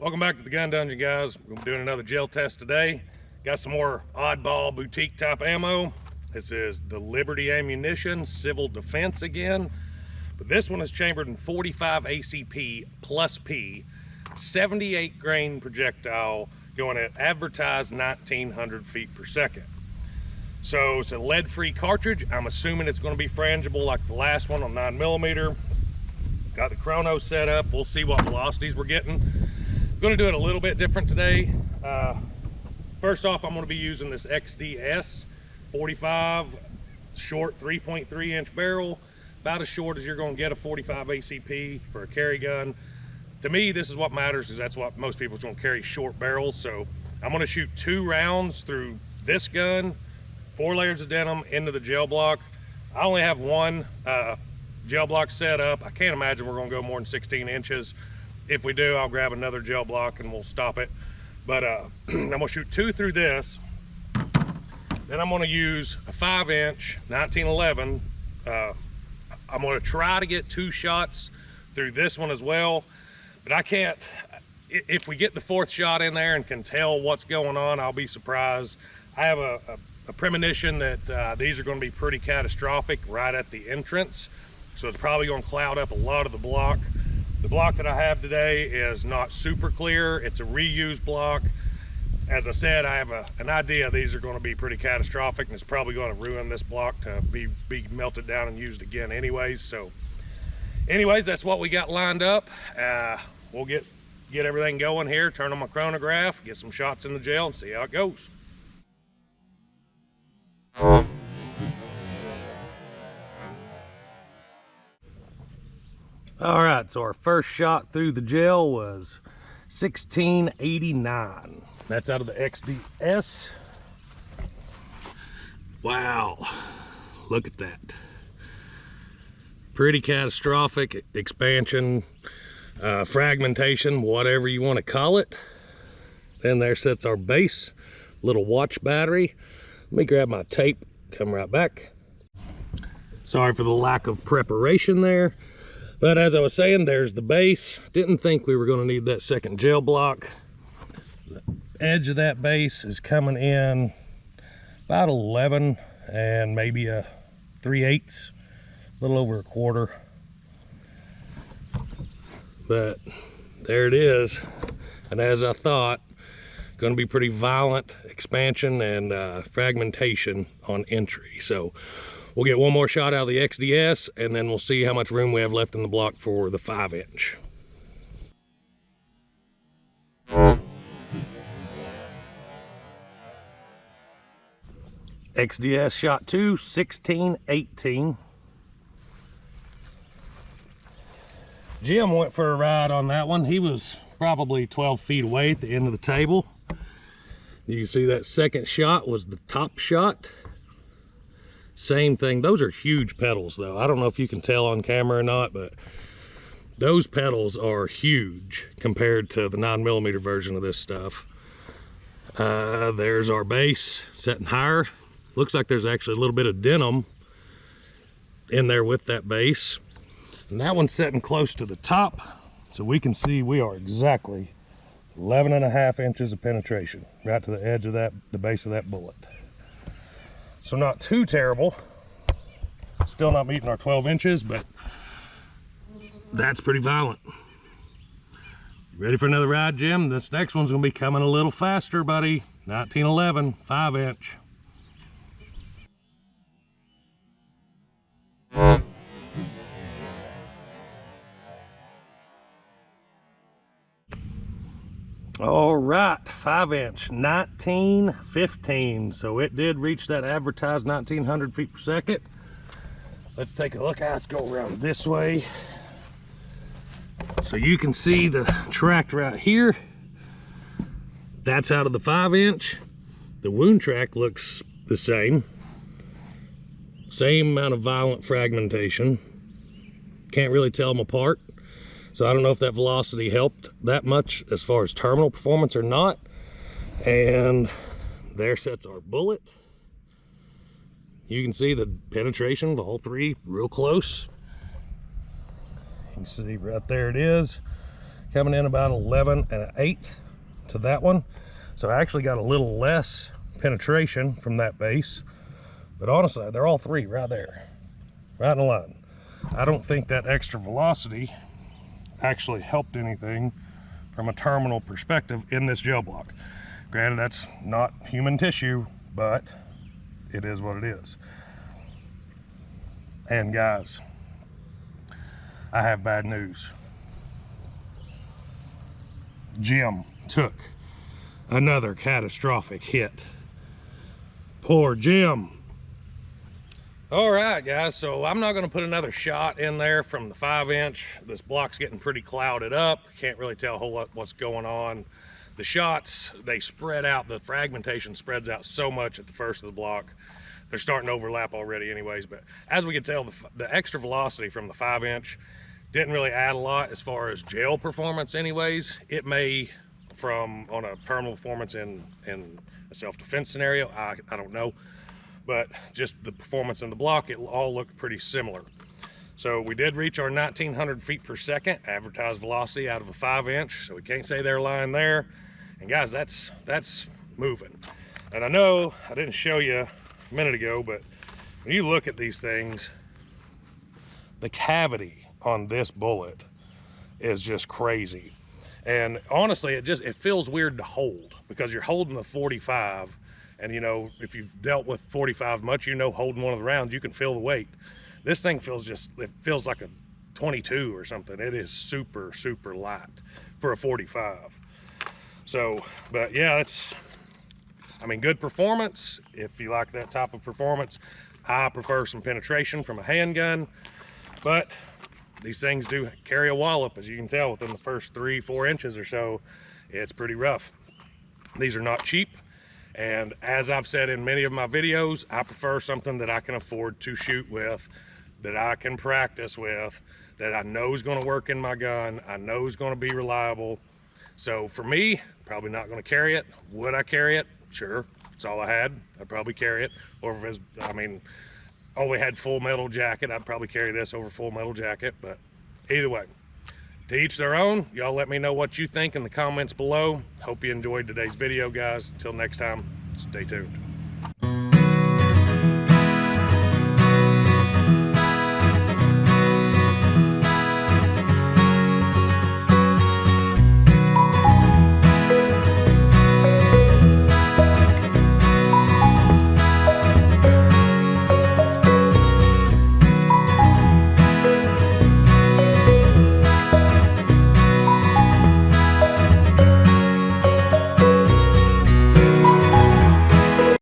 Welcome back to the Gun Dungeon, guys. We're doing another gel test today. Got some more oddball boutique type ammo. This is the Liberty Ammunition Civil Defense again, but this one is chambered in 45 ACP plus P, 78 grain projectile going at advertised 1900 feet per second. So it's a lead-free cartridge. I'm assuming it's going to be frangible like the last one on 9mm. Got the chrono set up. We'll see what velocities we're getting. I'm going to do it a little bit different today. First off, I'm going to be using this XDS 45 short 3.3 inch barrel, about as short as you're going to get a 45 ACP for a carry gun. To me, this is what matters, because that's what most people are going to carry, short barrels. So I'm going to shoot 2 rounds through this gun, 4 layers of denim into the gel block. I only have one gel block set up. I can't imagine we're going to go more than 16 inches. If we do, I'll grab another gel block and we'll stop it. But I'm going to shoot 2 through this. Then I'm going to use a 5-inch 1911. I'm going to try to get 2 shots through this one as well, but I can't. If we get the 4th shot in there and can tell what's going on, I'll be surprised. I have a premonition that these are going to be pretty catastrophic right at the entrance, so it's probably going to cloud up a lot of the block. The block that I have today is not super clear. It's a reused block. As I said, I have an idea these are going to be pretty catastrophic, and it's probably going to ruin this block to be melted down and used again anyways. So anyways, that's what we got lined up. We'll get everything going here, turn on my chronograph, get some shots in the gel, and see how it goes. All right, so our first shot through the gel was 1689. That's out of the XDS. Wow, look at that. Pretty catastrophic expansion, fragmentation, whatever you want to call it. Then there sits our base, little watch battery. Let me grab my tape, come right back. Sorry for the lack of preparation there. But as I was saying, there's the base. Didn't think we were going to need that second gel block. The edge of that base is coming in about 11 and maybe a 3/8, a little over a quarter. But there it is. And as I thought, going to be pretty violent expansion and fragmentation on entry. So we'll get one more shot out of the XDS, and then we'll see how much room we have left in the block for the 5-inch. XDS shot 2, 1618. Jim went for a ride on that one. He was probably 12 feet away at the end of the table. You can see that second shot was the top shot. Same thing. Those are huge petals though. I don't know if you can tell on camera or not, but those petals are huge compared to the 9mm version of this stuff. There's our base setting higher. Looks like there's actually a little bit of denim in there with that base. And that one's setting close to the top, so we can see we are exactly 11.5 inches of penetration right to the edge of that, the base of that bullet. So not too terrible. Still not meeting our 12 inches, but that's pretty violent. Ready for another ride, Jim? This next one's gonna be coming a little faster, buddy. 1911, 5-inch. All right, 5-inch, 1915. So it did reach that advertised 1900 feet per second. Let's take a look. Let's go around this way. So you can see the track right here. That's out of the 5-inch. The wound track looks the same. Same amount of violent fragmentation. Can't really tell them apart. So I don't know if that velocity helped that much as far as terminal performance or not. And there sits our bullet. You can see the penetration of all 3 real close. You can see right there it is. coming in about 11 1/8 to that one. So I actually got a little less penetration from that base, but honestly, they're all three right there, right in a line. I don't think that extra velocity actually helped anything from a terminal perspective in this gel block. Granted, that's not human tissue, but it is what it is. And guys, I have bad news. Jim took another catastrophic hit. Poor Jim. All right, guys, so I'm not going to put another shot in there from the 5-inch. This block's getting pretty clouded up. Can't really tell a whole lot what's going on. The shots, they spread out. The fragmentation spreads out so much at the first of the block. They're starting to overlap already anyways, but as we can tell, the extra velocity from the 5-inch didn't really add a lot as far as gel performance anyways. It may, from on a terminal performance in a self-defense scenario, I don't know. But just the performance in the block, it all looked pretty similar. So we did reach our 1900 feet per second advertised velocity out of a 5-inch, so we can't say they're lying there. And guys, that's moving. And I know I didn't show you a minute ago, but when you look at these things, the cavity on this bullet is just crazy. And honestly, it feels weird to hold, because you're holding the 45. And you know, if you've dealt with 45 much, you know, holding one of the rounds, you can feel the weight. This thing it feels like a 22 or something. It is super, super light for a 45. So, but yeah, I mean, good performance. If you like that type of performance, I prefer some penetration from a handgun, but these things do carry a wallop, as you can tell within the first 3-4 inches or so. It's pretty rough. These are not cheap. And as I've said in many of my videos, I prefer something that I can afford to shoot with, that I can practice with, that I know is going to work in my gun, I know is going to be reliable. So for me, probably not going to carry it. Would I carry it? Sure, it's all I had. I'd probably carry it. Or if it's, I mean, only had full metal jacket, I'd probably carry this over full metal jacket. But either way, to each their own. Y'all let me know what you think in the comments below. Hope you enjoyed today's video, guys. Until next time, stay tuned.